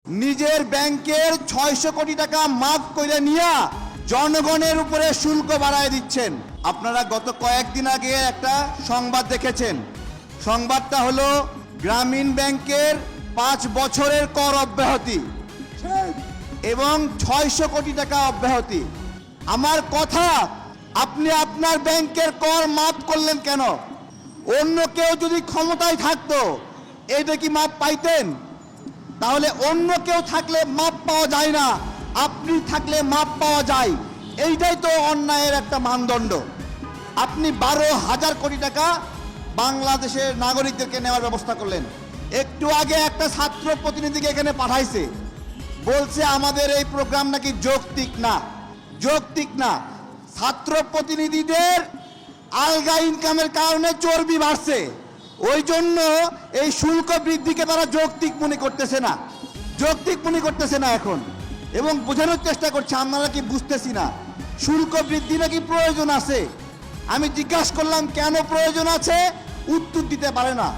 নিজের ব্যাংকের 600 কোটি টাকা মাফ করে নিয়ে জনগণের উপরে শুল্ক বাড়ায় দিচ্ছেন। আপনারা গত কয়েকদিন আগে একটা সংবাদ দেখেছেন। সংবাদটা হলো গ্রামীণ ব্যাংকের 5 বছরের কর অব্যাহতি এবং 600 কোটি টাকা অব্যাহতি। আমার কথা, আপনি আপনার ব্যাংকের কর মাফ করলেন কেন? অন্য কেউ যদি ক্ষমতায় থাকতো এটা কি মাপ পাইতেন? তাহলে অন্য কেউ থাকলে মাপ পাওয়া যায় না, আপনি থাকলে মাপ পাওয়া যায়। এইটাই তো অন্যায়ের একটা মানদণ্ড। আপনি 12,000 কোটি টাকা বাংলাদেশের নাগরিকদেরকে নেওয়ার ব্যবস্থা করলেন। একটু আগে একটা ছাত্র প্রতিনিধিকে এখানে পাঠাইছে, বলছে আমাদের এই প্রোগ্রাম নাকি যৌক্তিক না। যৌক্তিক না, ছাত্র প্রতিনিধিদের আলগা ইনকামের কারণে চর্বি বাড়ছে, ওই জন্য এই শুল্ক বৃদ্ধিকে তারা যৌক্তিক মনে করতেছে না, যৌক্তিক মনে করতেছে না এখন, এবং বোঝানোর চেষ্টা করছে আমরা কি বুঝতেছি না। শুল্ক বৃদ্ধি নাকি প্রয়োজন আছে। আমি জিজ্ঞাসা করলাম কেন প্রয়োজন আছে, উত্তর দিতে পারে না।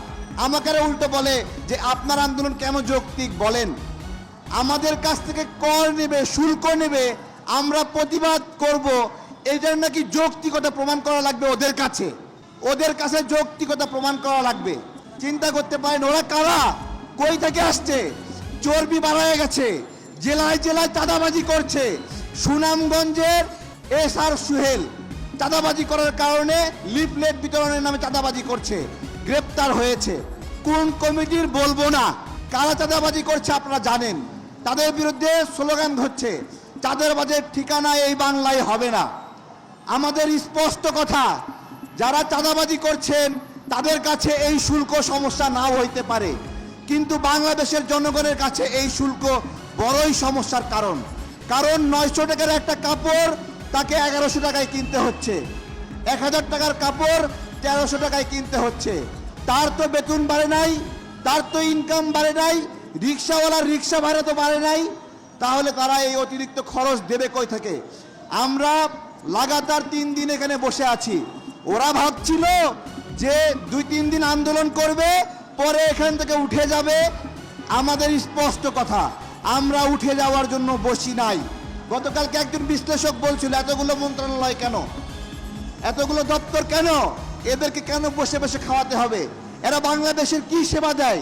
আমাকে উল্টো বলে যে আপনার আন্দোলন কেন যৌক্তিক বলেন। আমাদের কাছ থেকে কর নেবে, শুল্ক নেবে, আমরা প্রতিবাদ করব, এটার নাকি যৌক্তিকতা প্রমাণ করা লাগবে ওদের কাছে। ওদের কাছে যৌক্তিকতা প্রমাণ করা লাগবে। চিন্তা করতে পারেন ওরা কারা, কই থেকে আসছে? চর্বি বাড়ায় গেছে, জেলায় জেলায় চাঁদাবাজি করছে। সুনামগঞ্জের এসআর সুহেল চাঁদাবাজি করার কারণে লিফলেট বিতরণের নামে চাঁদাবাজি করছে, গ্রেপ্তার হয়েছে। কোন কমিটির বলবো না, কারা চাঁদাবাজি করছে আপনারা জানেন। তাদের বিরুদ্ধে স্লোগান হচ্ছে চাঁদাবাজের ঠিকানা এই বাংলায় হবে না। আমাদের স্পষ্ট কথা, যারা চাঁদাবাজি করছেন তাদের কাছে এই শুল্ক সমস্যা নাও হইতে পারে, কিন্তু বাংলাদেশের জনগণের কাছে এই শুল্ক বড়ই সমস্যার কারণ। কারণ 900 টাকার একটা কাপড় তাকে 1100 টাকায় কিনতে হচ্ছে, 1000 টাকার কাপড় 1300 টাকায় কিনতে হচ্ছে। তার তো বেতন বাড়ে নাই, তার তো ইনকাম বাড়ে নাই, রিক্সাওয়ালার রিক্সা ভাড়া তো বাড়ে নাই, তাহলে তারা এই অতিরিক্ত খরচ দেবে কই থেকে? আমরা লাগাতার 3 দিন এখানে বসে আছি। ওরা ভাবছিল যে 2-3 দিন আন্দোলন করবে, পরে এখান থেকে উঠে যাবে। আমাদের স্পষ্ট কথা, আমরা উঠে যাওয়ার জন্য বসি নাই। গতকালকে একজন বিশ্লেষক বলছিল এতগুলো মন্ত্রণালয় কেন, এতগুলো দপ্তর কেন, এদেরকে কেন বসে বসে খাওয়াতে হবে? এরা বাংলাদেশের কি সেবা দেয়,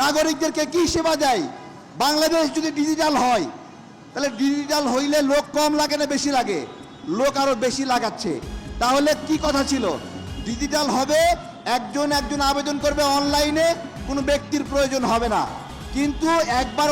নাগরিকদেরকে কি সেবা দেয়? বাংলাদেশ যদি ডিজিটাল হয়, তাহলে ডিজিটাল হইলে লোক কম লাগে না বেশি লাগে? লোক আরো বেশি লাগাচ্ছে। তাহলে কি কথা ছিল? ডিজিটাল হবে, একজন একজন আবেদন করবে অনলাইনে, কোনো ব্যক্তির প্রয়োজন হবে না। কিন্তু একবার